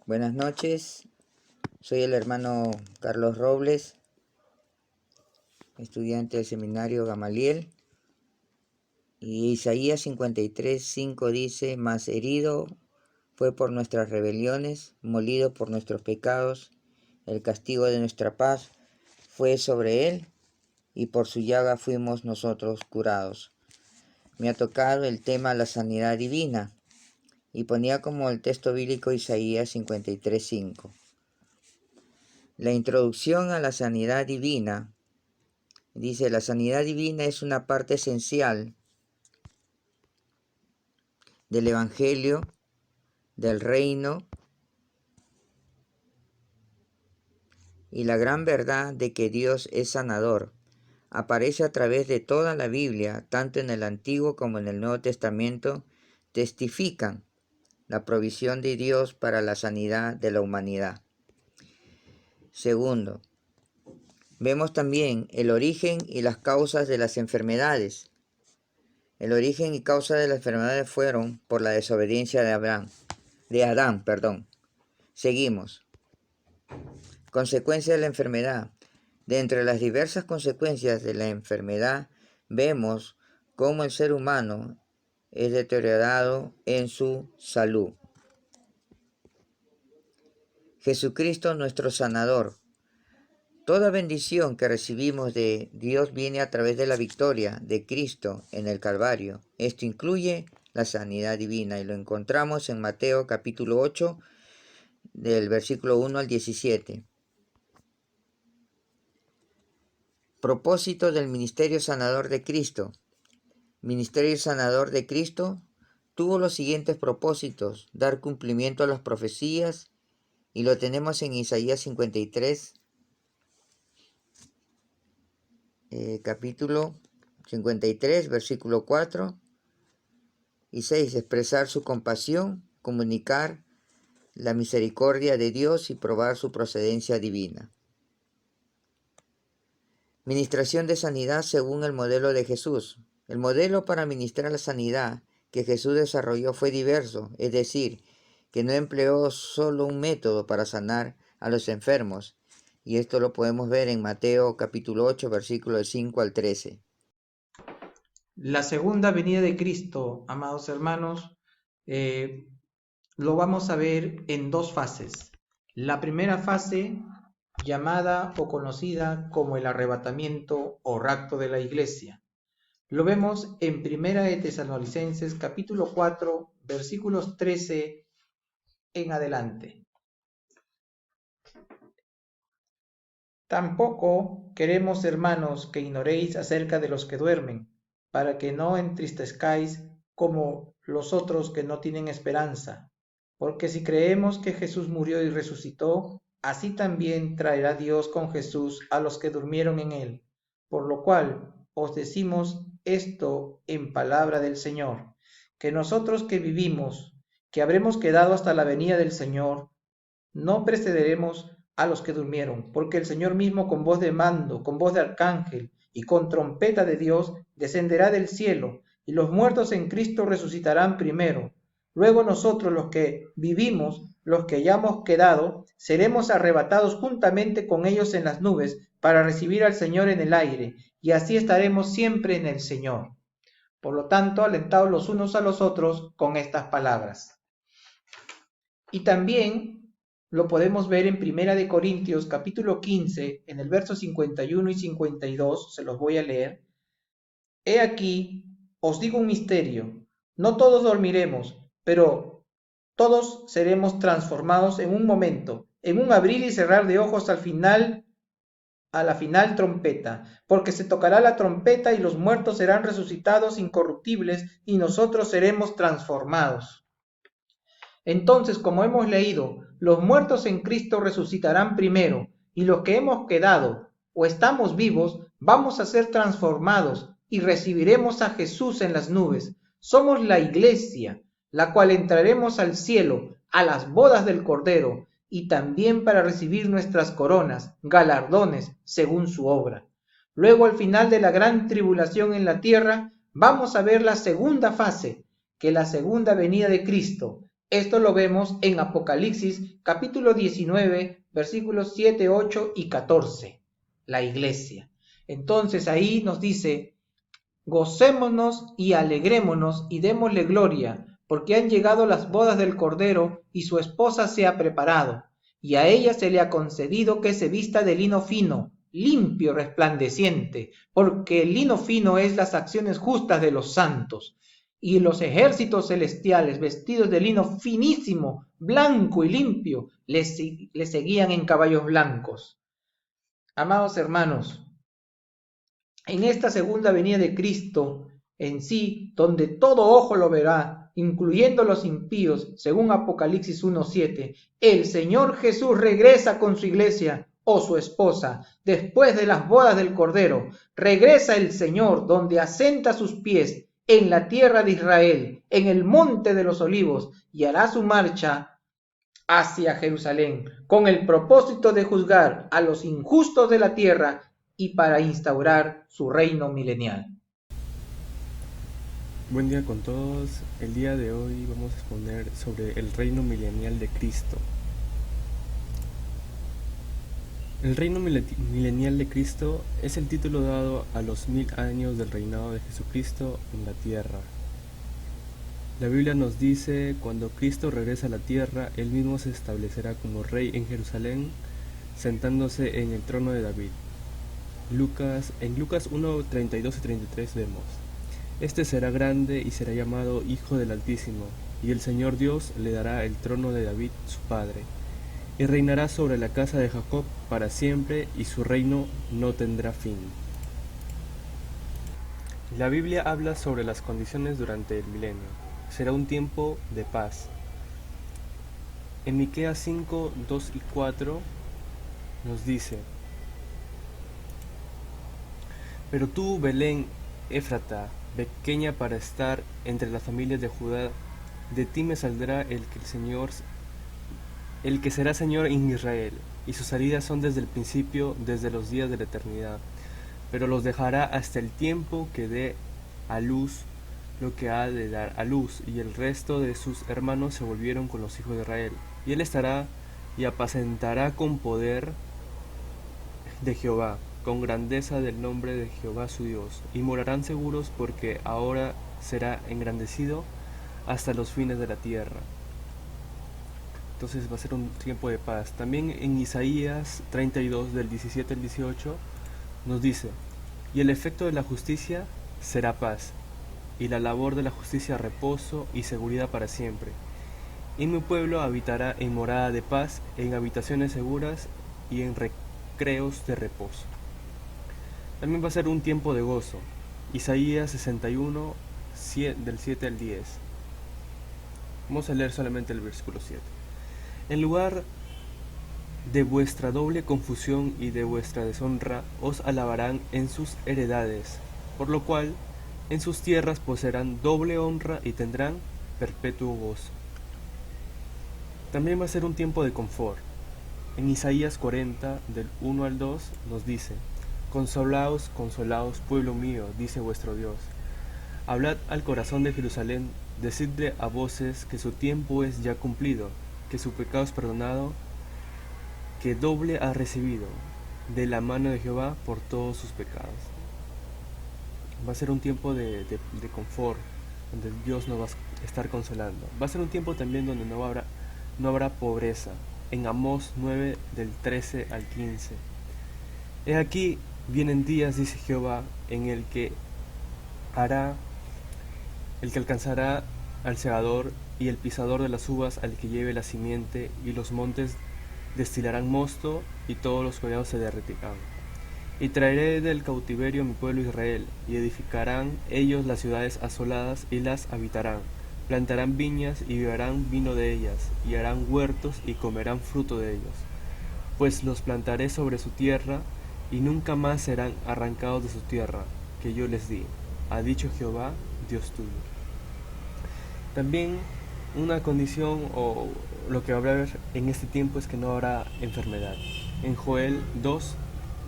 Buenas noches, soy el hermano Carlos Robles, estudiante del seminario Gamaliel, y Isaías 53:5 dice: Mas herido fue por nuestras rebeliones, molido por nuestros pecados, el castigo de nuestra paz fue sobre él, y por su llaga fuimos nosotros curados. Me ha tocado el tema la sanidad divina, y ponía como el texto bíblico Isaías 53:5. La introducción a la sanidad divina dice: la sanidad divina es una parte esencial del Evangelio, del reino, y la gran verdad de que Dios es sanador aparece a través de toda la Biblia, tanto en el Antiguo como en el Nuevo Testamento, testifican la provisión de Dios para la sanidad de la humanidad. Segundo, vemos también el origen y las causas de las enfermedades. El origen y causa de las enfermedades fueron por la desobediencia de Adán. Seguimos. Consecuencias de la enfermedad. De entre las diversas consecuencias de la enfermedad, vemos cómo el ser humano es deteriorado en su salud. Jesucristo, nuestro sanador. Toda bendición que recibimos de Dios viene a través de la victoria de Cristo en el Calvario. Esto incluye la sanidad divina y lo encontramos en Mateo capítulo 8, del versículo 1 al 17. Propósito del ministerio sanador de Cristo. Ministerio sanador de Cristo tuvo los siguientes propósitos: dar cumplimiento a las profecías, y lo tenemos en Isaías 53, capítulo 53, versículo 4 y 6. Expresar su compasión, comunicar la misericordia de Dios y probar su procedencia divina. Ministración de sanidad según el modelo de Jesús. El modelo para ministrar la sanidad que Jesús desarrolló fue diverso, es decir, que no empleó solo un método para sanar a los enfermos, y esto lo podemos ver en Mateo capítulo 8, versículos 5 al 13. La segunda venida de Cristo, amados hermanos, lo vamos a ver en dos fases. La primera fase, llamada o conocida como el arrebatamiento o rapto de la iglesia. Lo vemos en Primera de Tesalonicenses capítulo 4, versículos 13 en adelante. Tampoco queremos, hermanos, que ignoréis acerca de los que duermen, para que no entristezcáis como los otros que no tienen esperanza. Porque si creemos que Jesús murió y resucitó, así también traerá Dios con Jesús a los que durmieron en él. Por lo cual os decimos esto en palabra del Señor, que nosotros que vivimos, que habremos quedado hasta la venida del Señor, no precederemos a los que durmieron, porque el Señor mismo con voz de mando, con voz de arcángel y con trompeta de Dios descenderá del cielo, y los muertos en Cristo resucitarán primero. Luego nosotros los que vivimos, los que hayamos quedado, seremos arrebatados juntamente con ellos en las nubes para recibir al Señor en el aire, y así estaremos siempre en el Señor. Por lo tanto, alentaos los unos a los otros con estas palabras. Y también lo podemos ver en Primera de Corintios capítulo 15, en el verso 51 y 52, se los voy a leer. He aquí, os digo un misterio, no todos dormiremos, pero todos seremos transformados en un momento, en un abrir y cerrar de ojos a la final trompeta, porque se tocará la trompeta y los muertos serán resucitados incorruptibles y nosotros seremos transformados. Entonces, como hemos leído, los muertos en Cristo resucitarán primero, y los que hemos quedado o estamos vivos, vamos a ser transformados y recibiremos a Jesús en las nubes. Somos la iglesia, la cual entraremos al cielo, a las bodas del Cordero, y también para recibir nuestras coronas, galardones, según su obra. Luego, al final de la gran tribulación en la tierra, vamos a ver la segunda fase, que es la segunda venida de Cristo, Esto lo vemos en Apocalipsis capítulo 19, versículos 7, 8 y 14, la iglesia. Entonces ahí nos dice: gocémonos y alegrémonos y démosle gloria, porque han llegado las bodas del Cordero y su esposa se ha preparado, y a ella se le ha concedido que se vista de lino fino, limpio, resplandeciente, porque el lino fino es las acciones justas de los santos. Y los ejércitos celestiales, vestidos de lino finísimo, blanco y limpio, le seguían en caballos blancos. Amados hermanos, en esta segunda venida de Cristo en sí, donde todo ojo lo verá, incluyendo los impíos, según Apocalipsis 1:7, el Señor Jesús regresa con su iglesia o su esposa, después de las bodas del Cordero. Regresa el Señor donde asenta sus pies en la tierra de Israel, en el monte de los olivos, y hará su marcha hacia Jerusalén, con el propósito de juzgar a los injustos de la tierra y para instaurar su reino milenial. Buen día con todos. El día de hoy vamos a exponer sobre el reino milenial de Cristo. El reino milenial de Cristo es el título dado a los 1000 años del reinado de Jesucristo en la tierra. La Biblia nos dice: cuando Cristo regresa a la tierra, Él mismo se establecerá como rey en Jerusalén, sentándose en el trono de David. En Lucas 1, 32 y 33 vemos: este será grande y será llamado Hijo del Altísimo, y el Señor Dios le dará el trono de David su padre, y reinará sobre la casa de Jacob para siempre, y su reino no tendrá fin. La Biblia habla sobre las condiciones durante el milenio. Será un tiempo de paz. En Miqueas 5, 2 y 4 nos dice: pero tú, Belén Éfrata, pequeña para estar entre las familias de Judá, de ti me saldrá el que será Señor en Israel, y sus salidas son desde el principio, desde los días de la eternidad. Pero los dejará hasta el tiempo que dé a luz lo que ha de dar a luz, y el resto de sus hermanos se volvieron con los hijos de Israel. Y él estará y apacentará con poder de Jehová, con grandeza del nombre de Jehová su Dios, y morarán seguros, porque ahora será engrandecido hasta los fines de la tierra. Entonces va a ser un tiempo de paz. También en Isaías 32, del 17 al 18, nos dice: y el efecto de la justicia será paz, y la labor de la justicia reposo y seguridad para siempre. Y mi pueblo habitará en morada de paz, en habitaciones seguras y en recreos de reposo. También va a ser un tiempo de gozo. Isaías 61, del 7 al 10. Vamos a leer solamente el versículo 7. En lugar de vuestra doble confusión y de vuestra deshonra, os alabarán en sus heredades, por lo cual en sus tierras poseerán doble honra y tendrán perpetuo gozo. También va a ser un tiempo de confort. En Isaías 40, del 1 al 2, nos dice: consolaos, consolaos, pueblo mío, dice vuestro Dios. Hablad al corazón de Jerusalén, decidle a voces que su tiempo es ya cumplido, que su pecado es perdonado, que doble ha recibido de la mano de Jehová por todos sus pecados. Va a ser un tiempo de confort, donde Dios nos va a estar consolando. Va a ser un tiempo también donde no habrá pobreza. En Amós 9, del 13 al 15. He aquí, vienen días, dice Jehová, en el que alcanzará al segador y el pisador de las uvas al que lleve la simiente, y los montes destilarán mosto, y todos los collados se derretirán. Y traeré del cautiverio a mi pueblo Israel, y edificarán ellos las ciudades asoladas, y las habitarán. Plantarán viñas, y beberán vino de ellas, y harán huertos, y comerán fruto de ellos. Pues los plantaré sobre su tierra, y nunca más serán arrancados de su tierra, que yo les di, ha dicho Jehová, Dios tuyo. También una condición, o lo que va a haber en este tiempo, es que no habrá enfermedad. En Joel 2,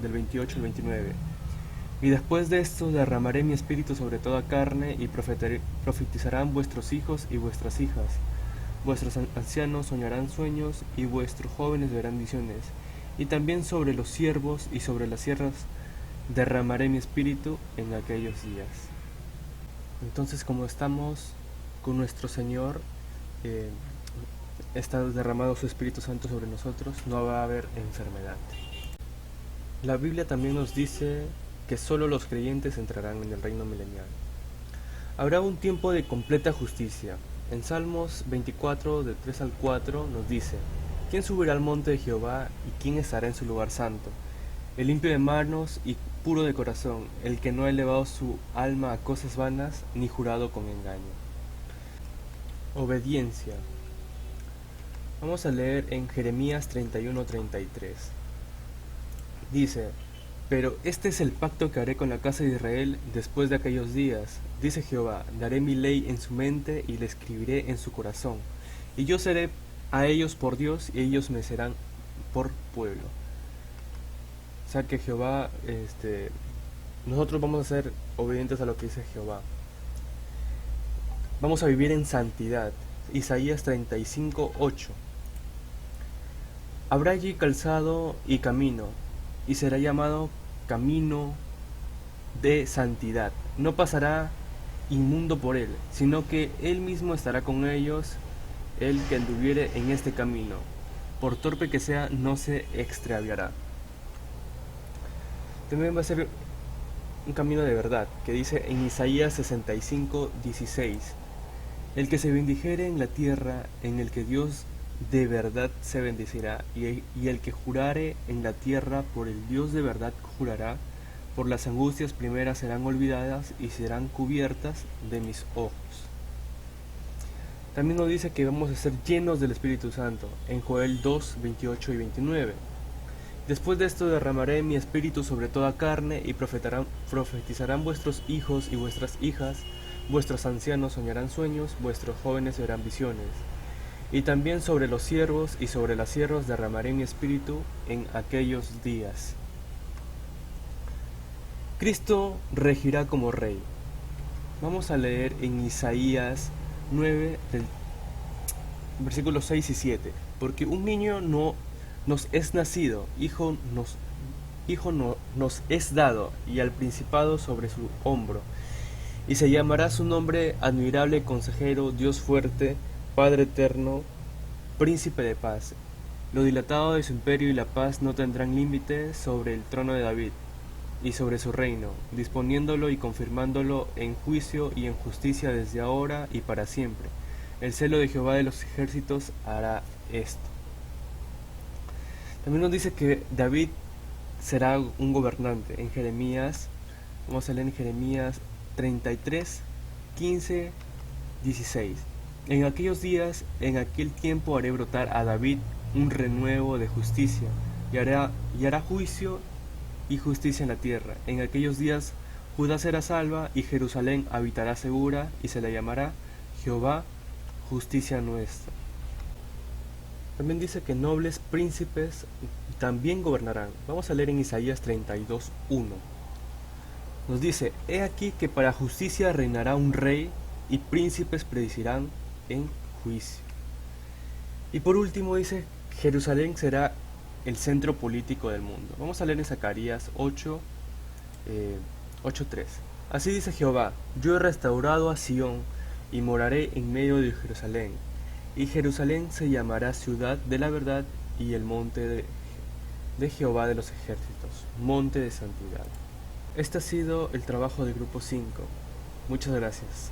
del 28 al 29. Y después de esto derramaré mi espíritu sobre toda carne, y profetizarán vuestros hijos y vuestras hijas. vuestros ancianos soñarán sueños, y vuestros jóvenes verán visiones. Y también sobre los siervos y sobre las siervas derramaré mi espíritu en aquellos días. Entonces, como estamos con nuestro Señor, está derramado su Espíritu Santo sobre nosotros, no va a haber enfermedad. La Biblia también nos dice que solo los creyentes entrarán en el reino milenial. Habrá un tiempo de completa justicia. En Salmos 24, de 3 al 4, nos dice: ¿Quién subirá al monte de Jehová, y quién estará en su lugar santo? El limpio de manos y puro de corazón, el que no ha elevado su alma a cosas vanas, ni jurado con engaño. Obediencia. Vamos a leer en Jeremías 31:33. Dice: Pero este es el pacto que haré con la casa de Israel después de aquellos días, dice Jehová: daré mi ley en su mente y la escribiré en su corazón, y yo seré a ellos por Dios, y ellos me serán por pueblo. O sea que Jehová, nosotros vamos a ser obedientes a lo que dice Jehová. Vamos a vivir en santidad. Isaías 35:8. Habrá allí calzado y camino, y será llamado camino de santidad. No pasará inmundo por él, sino que él mismo estará con ellos, el que anduviere en este camino. Por torpe que sea, no se extraviará. También va a ser un camino de verdad, que dice en Isaías 65:16: El que se bendijere en la tierra, en el que Dios de verdad se bendecirá, y el que jurare en la tierra, por el Dios de verdad jurará, por las angustias primeras serán olvidadas y serán cubiertas de mis ojos. También nos dice que vamos a ser llenos del Espíritu Santo, en Joel 2:28 y 29. Después de esto derramaré mi espíritu sobre toda carne, y profetizarán vuestros hijos y vuestras hijas, vuestros ancianos soñarán sueños, vuestros jóvenes verán visiones. Y también sobre los siervos y sobre las siervas derramaré mi espíritu en aquellos días. Cristo regirá como rey. Vamos a leer en Isaías 9, versículos 6 y 7. Porque un niño nos es nacido, hijo nos es dado, y al principado sobre su hombro. Y se llamará su nombre Admirable Consejero, Dios Fuerte, Padre Eterno, Príncipe de Paz. Lo dilatado de su imperio y la paz no tendrán límite sobre el trono de David y sobre su reino, disponiéndolo y confirmándolo en juicio y en justicia desde ahora y para siempre. El celo de Jehová de los ejércitos hará esto. También nos dice que David será un gobernante. En Jeremías, vamos a leer en Jeremías 33, 15, 16. En aquellos días, en aquel tiempo haré brotar a David un renuevo de justicia, y hará juicio y justicia en la tierra. En aquellos días Judá será salva, y Jerusalén habitará segura, y se le llamará Jehová, justicia nuestra. También dice que nobles príncipes también gobernarán. Vamos a leer en Isaías 32:1. Nos dice: He aquí que para justicia reinará un rey, y príncipes presidirán en juicio. Y por último dice: Jerusalén será el centro político del mundo. Vamos a leer en Zacarías 8:3. Así dice Jehová: Yo he restaurado a Sión, y moraré en medio de Jerusalén. Y Jerusalén se llamará ciudad de la verdad, y el monte de Jehová de los ejércitos, monte de santidad. Este ha sido el trabajo del grupo 5. Muchas gracias.